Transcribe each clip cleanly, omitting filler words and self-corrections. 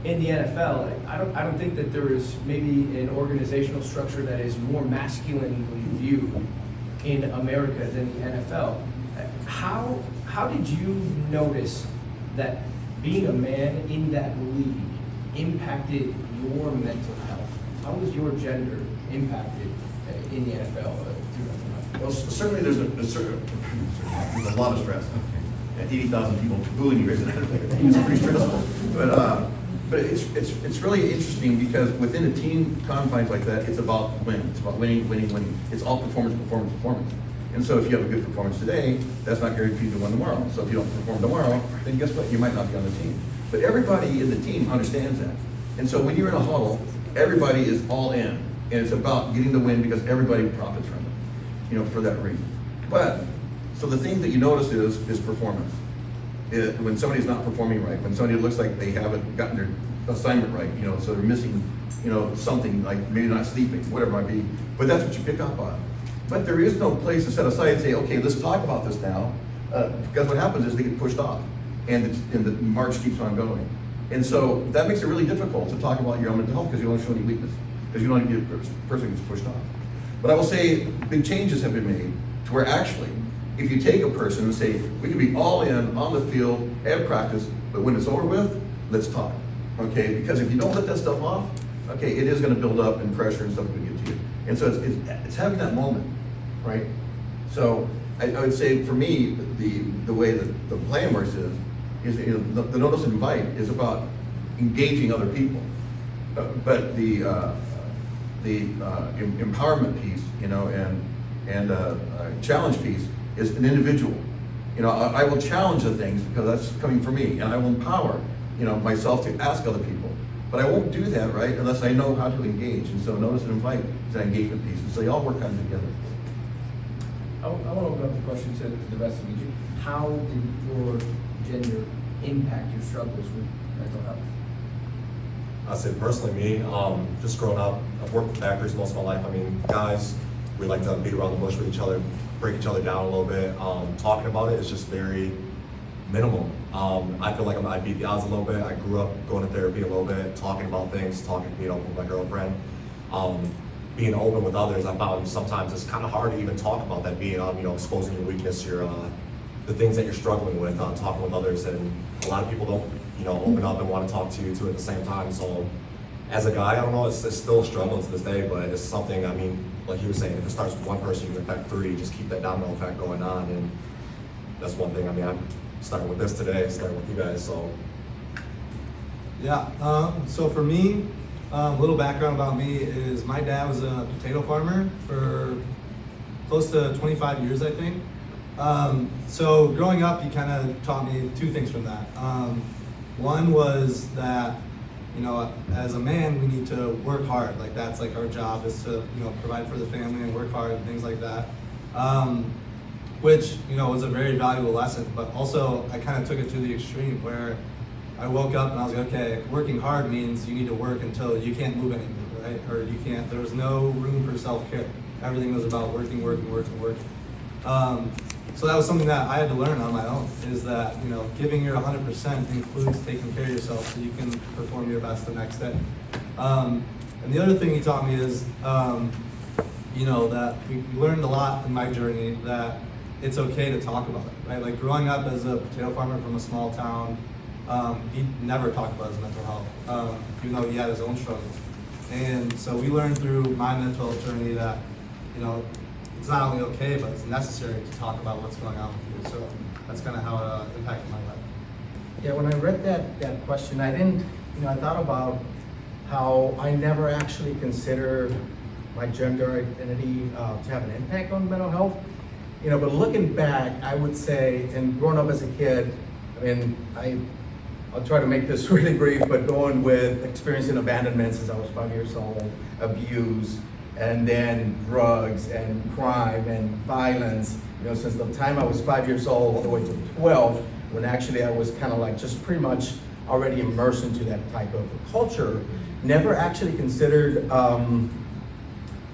in the NFL, I don't think that there is maybe an organizational structure that is more masculinely viewed in America than the NFL. How did you notice that being a man in that league impacted your mental health? How was your gender impacted in the NFL? Well, certainly there's a lot of stress. And 80,000 people booing you, isn't it? It's pretty stressful. But it's really interesting because within a team confines like that, it's about winning. It's about winning, winning, winning. It's all performance, performance, performance. And so if you have a good performance today, that's not guaranteed to win tomorrow. So if you don't perform tomorrow, then guess what? You might not be on the team. But everybody in the team understands that. And so when you're in a huddle, everybody is all in. And it's about getting the win because everybody profits from it, for that reason. But, so the thing that you notice is performance. When somebody's not performing right, when somebody looks like they haven't gotten their assignment right, so they're missing, something like maybe not sleeping, whatever it might be. But that's what you pick up on. But there is no place to set aside and say, okay, let's talk about this now, because what happens is they get pushed off, and the march keeps on going. And so that makes it really difficult to talk about your own mental health because you don't show any weakness, because you don't want to be a person who gets pushed off. But I will say big changes have been made to where actually, if you take a person and say, we can be all in on the field, have practice, but when it's over with, let's talk, okay? Because if you don't let that stuff off, okay, it is going to build up and pressure and stuff will get to you. And so it's having that moment, right? So I would say for me, the way that the plan works is the notice and invite is about engaging other people, but the empowerment piece, and challenge piece is an individual. I will challenge the things because that's coming from me, and I will empower, myself to ask other people. But I won't do that, right, unless I know how to engage. And so notice and invite is that engagement piece. And so they all work kind of together. I want to open up the question to the rest of you. How did your gender impact your struggles with mental health? I say personally, me, just growing up, I've worked with factories most of my life. I mean, guys, we like to beat around the bush with each other, break each other down a little bit. Talking about it is just very minimal. I feel like I beat the odds a little bit. I grew up going to therapy a little bit, talking about things, being open with my girlfriend. Being open with others, I found sometimes it's kind of hard to even talk about that, being exposing your weakness, the things that you're struggling with, talking with others, and a lot of people don't, open up and want to talk to you too at the same time. So as a guy, I don't know, it's still a struggle to this day, but it's something, I mean, like he was saying, if it starts with one person, you can affect three, just keep that domino effect going on, and that's one thing. I mean, I'm starting with this today, starting with you guys, so. Yeah, so for me, a little background about me is my dad was a potato farmer for close to 25 years, I think. So growing up, he kind of taught me two things from that. One was that, as a man, we need to work hard. Like that's like our job is to, provide for the family and work hard and things like that. Which, was a very valuable lesson, but also I kind of took it to the extreme where I woke up and I was like, okay, working hard means you need to work until you can't move anymore, right? Or you can't, there was no room for self-care. Everything was about working. So that was something that I had to learn on my own, is that, giving your 100% includes taking care of yourself so you can perform your best the next day. And the other thing he taught me is, that we learned a lot in my journey that it's okay to talk about it, right? Like growing up as a potato farmer from a small town, he never talked about his mental health, even though he had his own struggles. And so we learned through my mental health journey that, it's not only okay, but it's necessary to talk about what's going on with you. So that's kind of how it impacted my life. Yeah, when I read that question, I didn't, I thought about how I never actually considered my gender identity to have an impact on mental health. But looking back, I would say, and growing up as a kid, I mean, I'll try to make this really brief, but going with experiencing abandonment since I was 5 years old, abuse, and then drugs and crime and violence, since the time I was 5 years old all the way to 12, when actually I was kind of like just pretty much already immersed into that type of culture, never actually considered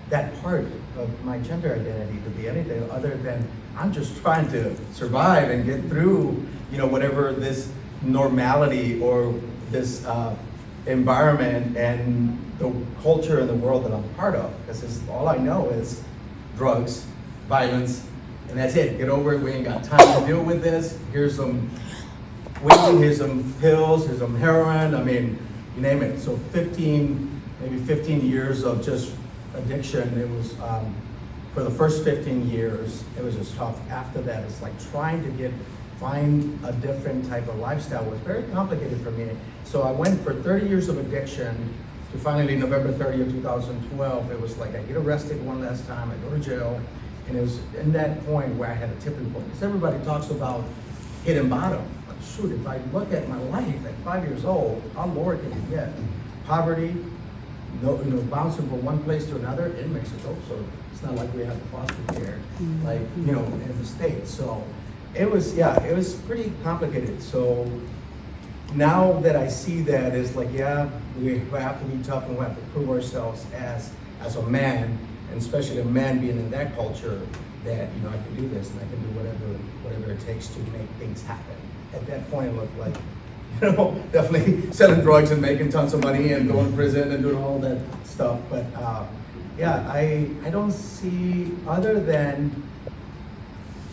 that part of my gender identity to be anything other than I'm just trying to survive and get through, whatever this normality or this environment and the culture and the world that I'm part of, because all I know is drugs, violence, and that's it. Get over it. We ain't got time to deal with this. Here's some weed, here's some pills, here's some heroin. I mean, you name it. So maybe 15 years of just addiction. It was, for the first 15 years, it was just tough. After that, it's like trying to find a different type of lifestyle was very complicated for me. So I went for 30 years of addiction to finally November 30th, 2012. It was like I get arrested one last time, I go to jail, and it was in that point where I had a tipping point. Because everybody talks about hitting bottom. But shoot, if I look at my life at 5 years old, how lower can it get? Poverty, bouncing from one place to another in Mexico, so it's not like we have foster care, like, in the States. So it was pretty complicated. So now that I see that, it's like, yeah, we have to be tough and we have to prove ourselves as a man, and especially a man being in that culture, that, I can do this and I can do whatever it takes to make things happen. At that point, it looked like, definitely selling drugs and making tons of money and going to prison and doing all that stuff. But yeah, I don't see, other than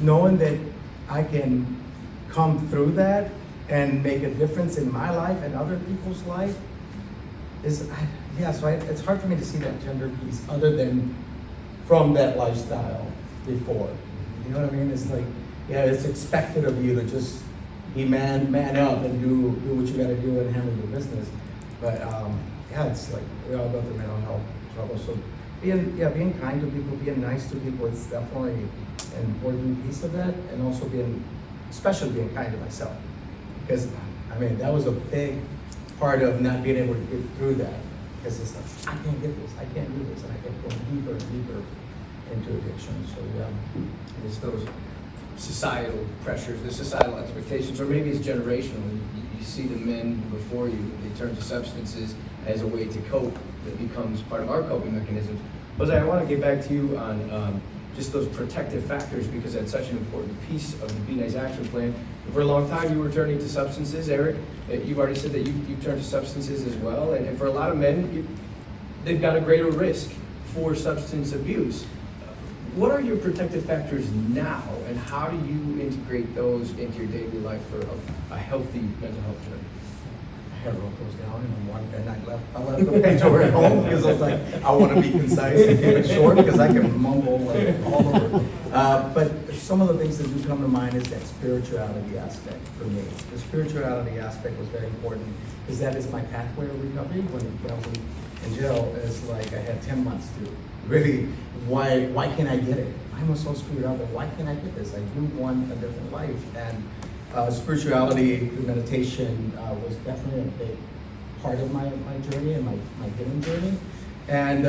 knowing that I can come through that and make a difference in my life and other people's life, so it's hard for me to see that gender piece other than from that lifestyle before. You know what I mean? It's like, yeah, it's expected of you to just be man up and do what you gotta do and handle your business. But yeah, it's like we all go through mental health trouble. So being kind to people, being nice to people, it's definitely an important piece of that, and also especially being kind to myself. Because I mean, that was a big part of not being able to get through that. Because it's like, I can't get this, I can't do this, and I kept going deeper and deeper into addiction. So yeah, It's those societal pressures, the societal expectations, or maybe it's generational. You see the men before you, they turn to substances as a way to cope. That becomes part of our coping mechanisms. Jose, I want to get back to you on just those protective factors, because that's such an important piece of the Be Nice Action Plan. For a long time, you were turning to substances. Eric, you've already said that you've turned to substances as well. And for a lot of men, they've got a greater risk for substance abuse. What are your protective factors now, and how do you integrate those into your daily life for a healthy mental health journey? I had wrote those down and I left the page over at home because I was like, I want to be concise and keep it short because I can mumble like all over. But some of the things that do come to mind is that spirituality aspect for me. The spirituality aspect was very important because that is my pathway of recovery. When I was in jail, it's like I had 10 months to really, why can't I get it? I was so screwed up, but why can't I get this? I do want a different life. And spirituality through meditation was definitely a big part of my journey and my healing journey. And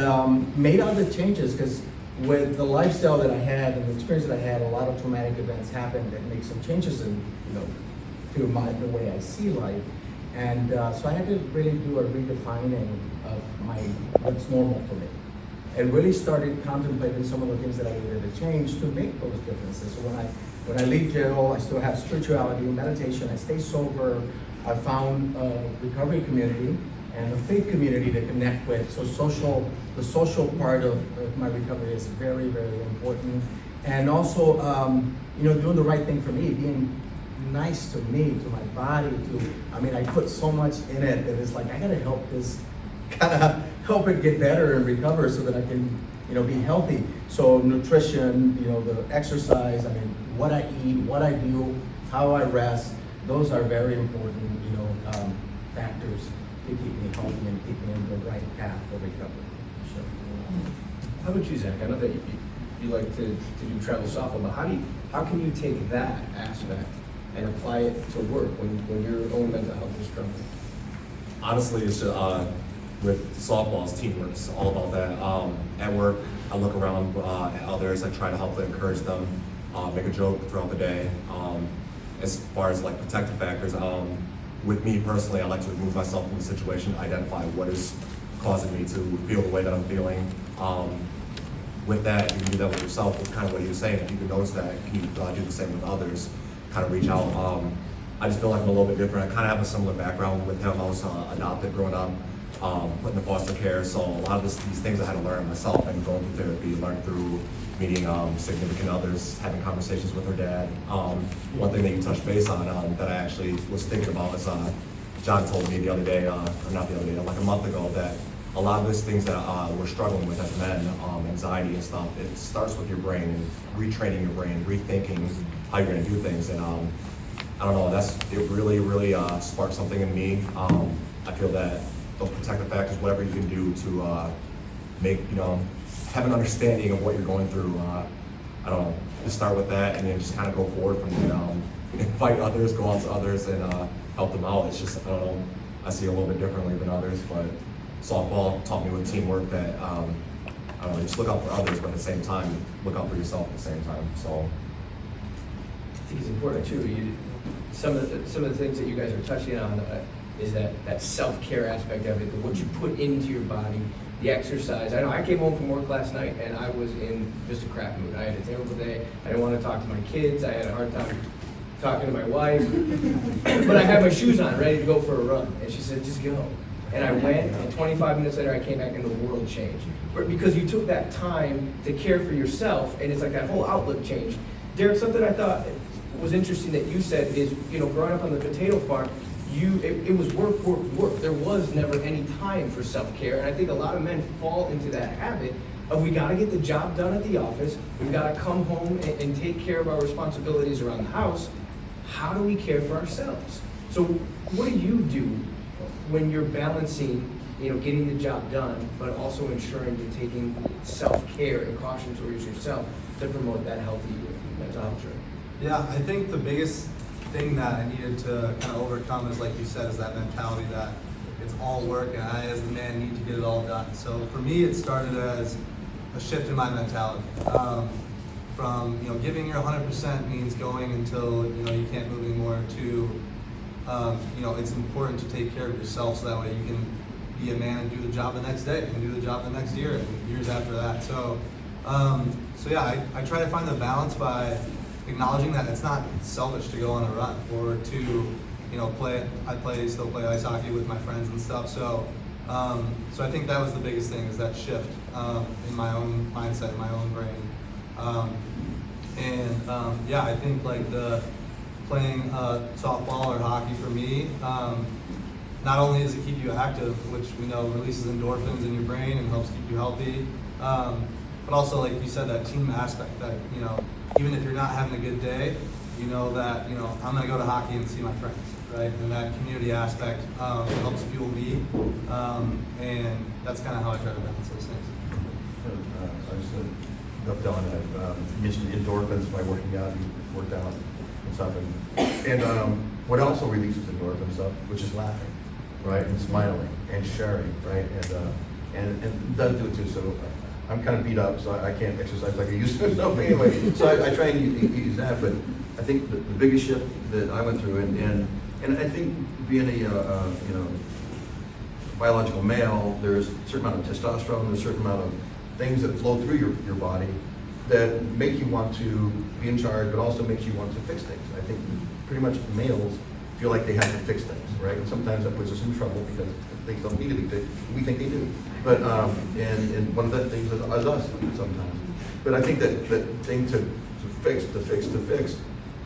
made other changes because with the lifestyle that I had and the experience that I had, a lot of traumatic events happened that made some changes in, to the way I see life. And so I had to really do a redefining of what's normal for me. And really started contemplating some of the things that I needed to change to make those differences. So when I leave jail, I still have spirituality and meditation. I stay sober. I found a recovery community and a faith community to connect with. So the social part of my recovery is very, very important. And also, doing the right thing for me, being nice to me, to my body, I put so much in it that it's like, I gotta help help it get better and recover so that I can, be healthy. So nutrition, the exercise, what I eat, what I do, how I rest, those are very important, factors to keep me healthy and keep me in the right path of recovery. Sure. How about you, Zach? I know that you like to do travel softball, but how can you take that aspect and apply it to work when your own mental health is struggling? Honestly, it's with softball's teamwork, it's all about that. At work, I look around at others, I try to help to encourage them, make a joke throughout the day. As far as like protective factors, with me personally, I like to remove myself from the situation, identify what is causing me to feel the way that I'm feeling. With that, you can do that with yourself, with kind of what you were saying. If you can notice that, can you do the same with others? Kind of reach out. I just feel like I'm a little bit different. I kind of have a similar background with him. I was adopted growing up, put into foster care. So a lot of these things I had to learn myself and going through therapy, learned through meeting significant others, having conversations with her dad. One thing that you touched base on that I actually was thinking about is John told me the other day, or not the other day, like a month ago, that a lot of these things that we're struggling with as men, anxiety and stuff, it starts with your brain and retraining your brain, rethinking how you're gonna do things. And I don't know, it really, really sparked something in me. I feel that those protective factors, whatever you can do to make, have an understanding of what you're going through. I don't know, just start with that and then just kind of go forward from there. Invite others, go out to others and help them out. It's just, I don't know, I see it a little bit differently than others, but softball taught me with teamwork that, I don't know, just look out for others, but at the same time, look out for yourself at the same time, so. I think it's important too. Some of the things that you guys are touching on is that self-care aspect of it, what you put into your body, the exercise. I know I came home from work last night and I was in just a crap mood. I had a terrible day. I didn't want to talk to my kids. I had a hard time talking to my wife. But I had my shoes on, ready to go for a run. And she said, just go. And I went, and 25 minutes later I came back and the world changed. But because you took that time to care for yourself, and it's like that whole outlook changed. Derek, something I thought was interesting that you said is, growing up on the potato farm, it was work, work, work. There was never any time for self-care. And I think a lot of men fall into that habit of we gotta get the job done at the office, we've gotta come home and take care of our responsibilities around the house. How do we care for ourselves? So what do you do when you're balancing, getting the job done, but also ensuring you're taking self-care and caution towards yourself to promote that healthy mental health journey? Yeah, I think the biggest thing that I needed to kind of overcome is, like you said, is that mentality that it's all work and I as the man need to get it all done. So for me, it started as a shift in my mentality. From giving your 100% means going until you can't move anymore to it's important to take care of yourself so that way you can be a man and do the job the next day and do the job the next year and years after that. So yeah, I try to find the balance by acknowledging that it's not selfish to go on a run or to still play ice hockey with my friends and stuff. So I think that was the biggest thing, is that shift in my own mindset, in my own brain. Yeah, I think like the playing softball or hockey for me, not only does it keep you active, which we know releases endorphins in your brain and helps keep you healthy, but also, like you said, that team aspect that, even if you're not having a good day, you know that, I'm gonna go to hockey and see my friends, right? And that community aspect helps fuel me, and that's kind of how I try to balance those things. I just up Don had mentioned endorphins by working out. He worked out and stuff, and what also releases endorphins stuff, which is laughing, right, and smiling and sharing, right, and does do it too. So I'm kind of beat up, so I can't exercise like I used to. So anyway, so I try and use that. But I think the biggest shift that I went through, and I think being a biological male, there's a certain amount of testosterone, there's a certain amount of things that flow through your body that make you want to be in charge, but also makes you want to fix things. I think pretty much males feel like they have to fix things, right? And sometimes that puts us in trouble because things don't need to be fixed. We think they do. But and one of the things is us sometimes. But I think that thing to fix,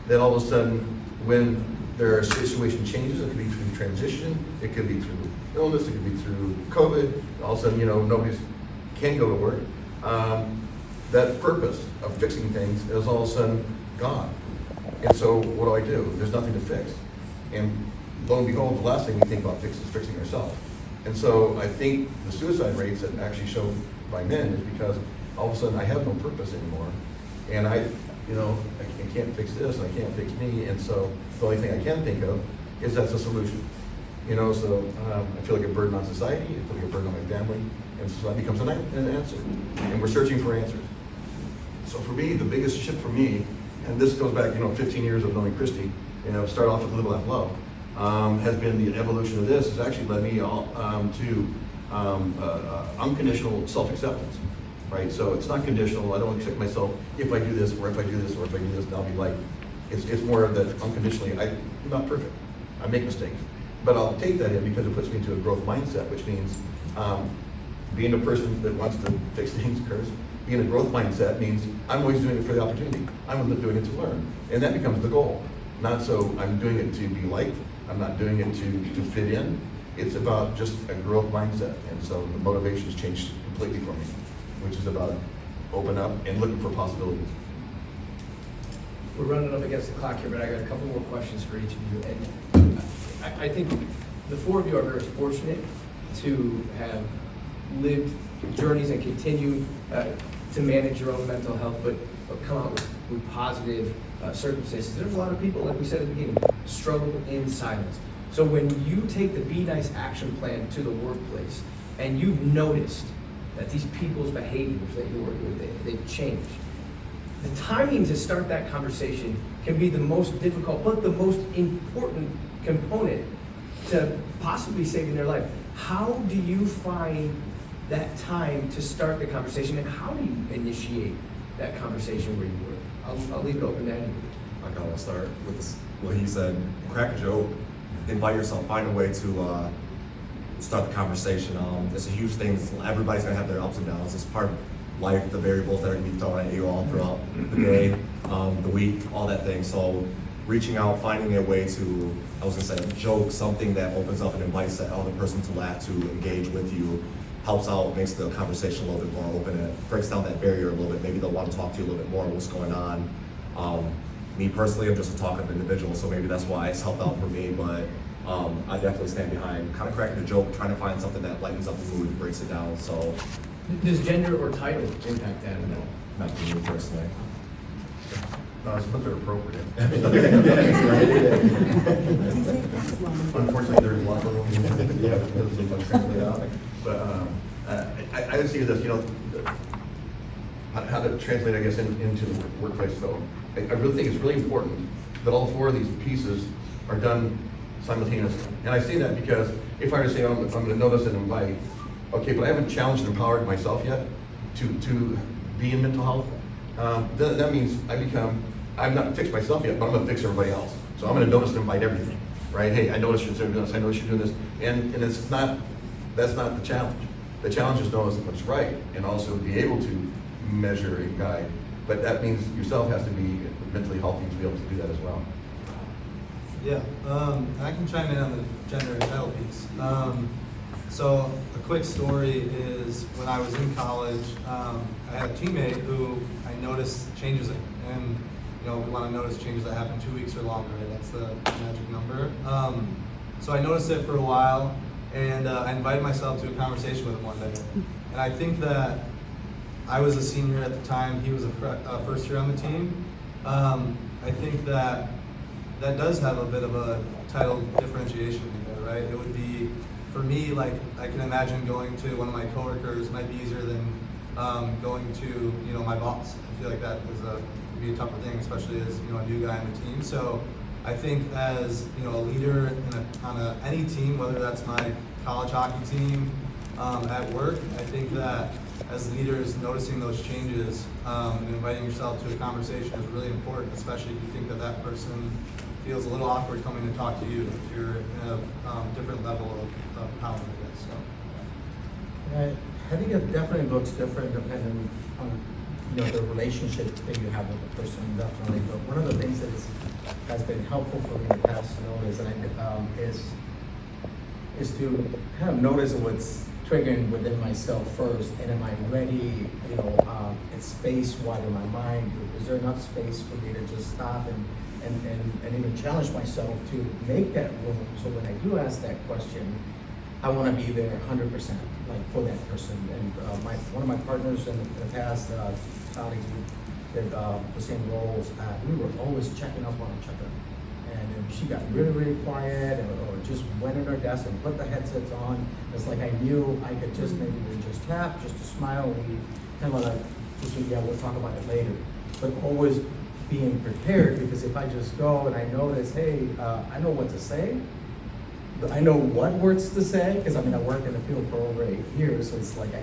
then all of a sudden when there are situation changes, it could be through transition, it could be through illness, it could be through COVID, all of a sudden, nobody's can go to work. That purpose of fixing things is all of a sudden gone. And so what do? There's nothing to fix. And lo and behold, the last thing we think about is fixing ourselves. And so I think the suicide rates that actually show by men is because all of a sudden I have no purpose anymore. And I can't fix this, I can't fix me. And so the only thing I can think of is that's a solution. So I feel like a burden on society, I feel like a burden on my family, and so that becomes an answer. And we're searching for answers. So for me, the biggest shift for me, and this goes back, 15 years of knowing Christy, start off with Live, Laugh, Love, has been the evolution of this, has actually led me to unconditional self-acceptance, right? So it's not conditional. I don't accept myself if I do this, or if I do this, or if I do this, then I'll be liked. It's more of that unconditionally, I'm not perfect, I make mistakes. But I'll take that in because it puts me into a growth mindset, which means being a person that wants to fix things, Curtis, being a growth mindset means I'm always doing it for the opportunity. I'm doing it to learn. And that becomes the goal. Not so I'm doing it to be liked, I'm not doing it to fit in. It's about just a growth mindset. And so the motivation's changed completely for me, which is about open up and looking for possibilities. We're running up against the clock here, but I got a couple more questions for each of you. And I think the four of you are very fortunate to have lived journeys and continue to manage your own mental health, but come out with positive circumstances. There's a lot of people, like we said at the beginning, struggle in silence. So when you take the Be Nice action plan to the workplace and you've noticed that these people's behaviors that you're working with, they've changed, the timing to start that conversation can be the most difficult, but the most important component to possibly saving their life. How do you find that time to start the conversation, and how do you initiate that conversation where you work? I'll leave it open to anybody. I kind of want to start with this, what he said. Crack a joke, invite yourself, find a way to start the conversation. It's a huge thing. Everybody's gonna have their ups and downs. It's part of life, the variables that are gonna be thrown at you all throughout the day, the week, all that thing. So reaching out, finding a way to, I was gonna say, joke, something that opens up and invites that other person to laugh, to engage with you, helps out, makes the conversation a little bit more open, and breaks down that barrier a little bit. Maybe they'll want to talk to you a little bit more, what's going on. Me personally, I'm just a talkative individual, so maybe that's why it's helped out for me, but I definitely stand behind kind of cracking a joke, trying to find something that lightens up the mood, breaks it down. So Does gender or title impact that at all? not for me personally. No, it's not they're appropriate. Unfortunately, there's locker room. Yeah, it doesn't translate out. But I would see this, you know, how to translate, I guess, into the workplace. So I really think it's really important that all four of these pieces are done simultaneously. And I say that because if I were to say, I'm going to notice and invite, okay, but I haven't challenged and empowered myself yet to be in mental health. That means I'm not fixed myself yet, but I'm going to fix everybody else. So I'm going to notice and invite everything, right? Hey, I noticed you're doing this. I noticed you're doing this, and it's not. That's not the challenge. The challenge is notice what's right, and also be able to measure and guide. But that means yourself has to be mentally healthy to be able to do that as well. Yeah, I can chime in on the gender and title piece. So a quick story is when I was in college, I had a teammate who I noticed changes in, and you know, we want to notice changes that happen 2 weeks or longer. Right? That's the magic number. So I noticed it for a while, and I invited myself to a conversation with him one day. And I think that I was a senior at the time; he was a first year on the team. I think that does have a bit of a title differentiation in there, right? It would be, for me, like, I can imagine going to one of my coworkers might be easier than going to, you know, my boss. I feel like that would be a tougher thing, especially as, you know, a new guy on the team. So I think as, you know, a leader on any team, whether that's my college hockey team, at work, I think that as leaders, noticing those changes and inviting yourself to a conversation is really important, especially if you think that that person feels a little awkward coming to talk to you if you're in a different level of power, I guess. So. I think it definitely looks different depending on, you know, the relationship that you have with the person, definitely. But one of the things that has been helpful for me in the past to notice, is to kind of notice what's triggering within myself first, and am I ready, you know, in space-wide in my mind? Is there enough space for me to just stop and even challenge myself to make that room, so when I do ask that question, I want to be there 100%, like, for that person. And one of my partners in the past, colleagues that the same roles, we were always checking up on each other. And if she got really, really quiet, or just went at her desk and put the headsets on, it's like I knew I could just maybe just tap, just to smile, and kind of like, just, yeah, we'll talk about it later. But always being prepared, because if I just go and I notice, hey, I know what to say, but I know what words to say, because I mean, I work in the field for over 8 years, so it's like I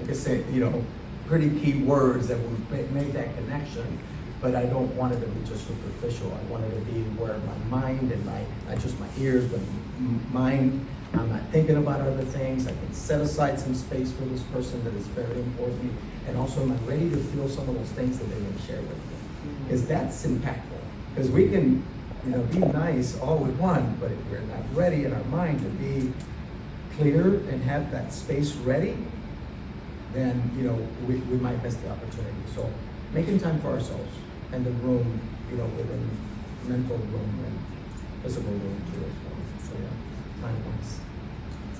can say, you know, pretty key words that will make that connection. but I don't want it to be just superficial. I want it to be where my mind and not just my ears, but mind, I'm not thinking about other things. I can set aside some space for this person that is very important. And also, am I ready to feel some of those things that they can share with me? Because that's impactful. Because we can, be nice all we want, but if we're not ready in our mind to be clear and have that space ready, then, we might miss the opportunity. So making time for ourselves and the room, within mental room and physical room too as well. So yeah, time wise.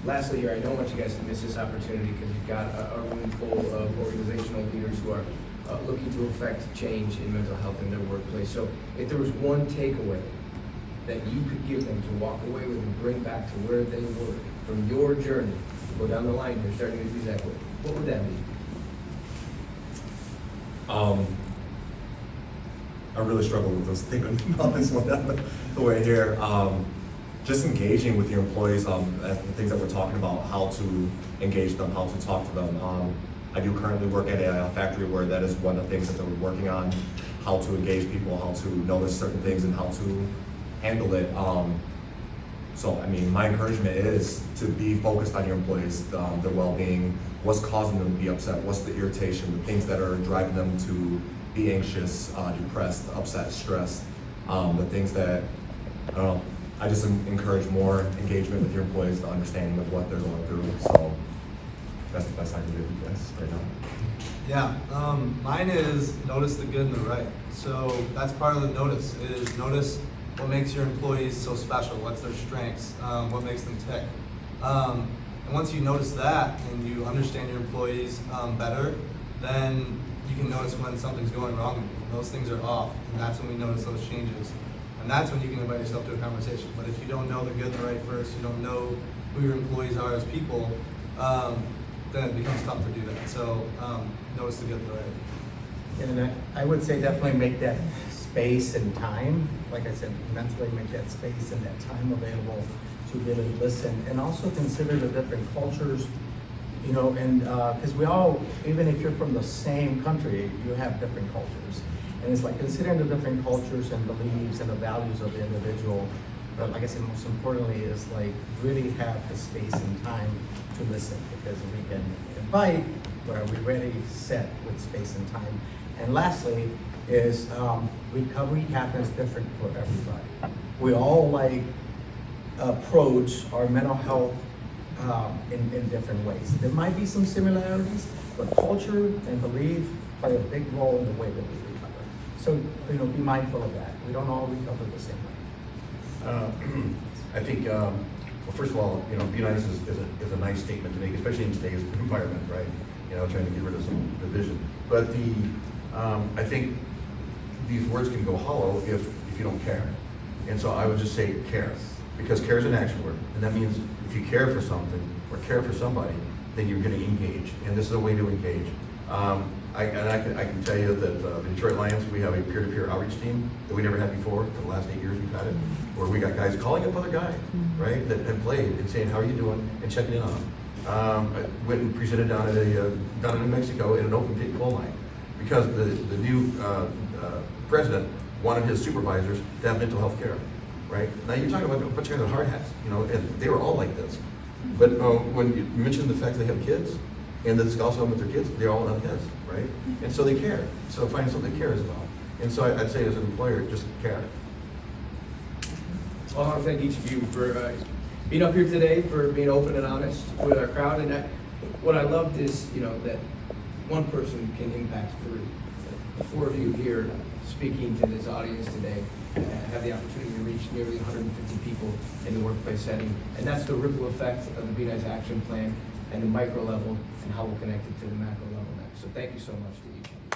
Lastly here, I don't want you guys to miss this opportunity because you've got a room full of organizational leaders who are looking to affect change in mental health in their workplace. So if there was one takeaway that you could give them to walk away with and bring back to where they were from your journey, go down the line here, starting with you, Zach, what would that be? I really struggle with this thinking about this one the way here. Just engaging with your employees, the things that we're talking about, how to engage them, how to talk to them. I do currently work at a factory where that is one of the things that we're working on, how to engage people, how to notice certain things and how to handle it. So, my encouragement is to be focused on your employees, their well-being, what's causing them to be upset, what's the irritation, the things that are driving them to be anxious, depressed, upset, stressed, the things that, I just encourage more engagement with your employees, the understanding of what they're going through. So that's the best I can do with you guys right now. Yeah, mine is notice the good and the right. So that's part of the notice, is notice what makes your employees so special, what's their strengths, what makes them tick. And once you notice that and you understand your employees better, then you can notice when something's going wrong with you. Those things are off, and that's when we notice those changes. And that's when you can invite yourself to a conversation. But if you don't know the good and the right first, you don't know who your employees are as people, then it becomes tough to do that. So notice the good and the right. And I would say definitely make that space and time, like I said, mentally make that space and that time available to really listen, and also consider the different cultures, and because we all, even if you're from the same country, you have different cultures. And it's like considering the different cultures and beliefs and the values of the individual. But like I said, most importantly is like really have the space and time to listen, because we can invite, but are we ready, set with space and time? And lastly is recovery happens different for everybody. We all approach our mental health in different ways. There might be some similarities, but culture and belief play a big role in the way that we recover. So, be mindful of that. We don't all recover the same way. I think, well, first of all, be nice is a nice statement to make, especially in today's environment, right? Trying to get rid of some division. But I think these words can go hollow if you don't care. And so I would just say care, because care is an action word. And that means if you care for something or care for somebody, then you're going to engage. And this is a way to engage. I can tell you that the Detroit Lions, we have a peer-to-peer outreach team that we never had before. For the last 8 years we've had it, where we got guys calling up other guys, right, that had played and saying, how are you doing, and checking in on them. I went and presented down in New Mexico in an open pit coal mine, because the new president wanted his supervisors to have mental health care, right? Now you're talking about a bunch of guys with hard hats, and they were all like this. But when you mentioned the fact they have kids, and the discuss with their kids, they're all on his, right? And so they care. So find something they care about. And so I'd say as an employer, just care. Well, I want to thank each of you for being up here today, for being open and honest with our crowd. And what I loved is, that one person can impact three. The four of you here speaking to this audience today have the opportunity to reach nearly 150 people in the workplace setting. And that's the ripple effect of the Be Nice Action Plan and the micro level and how we'll connect it to the macro level next. So thank you so much to each of you.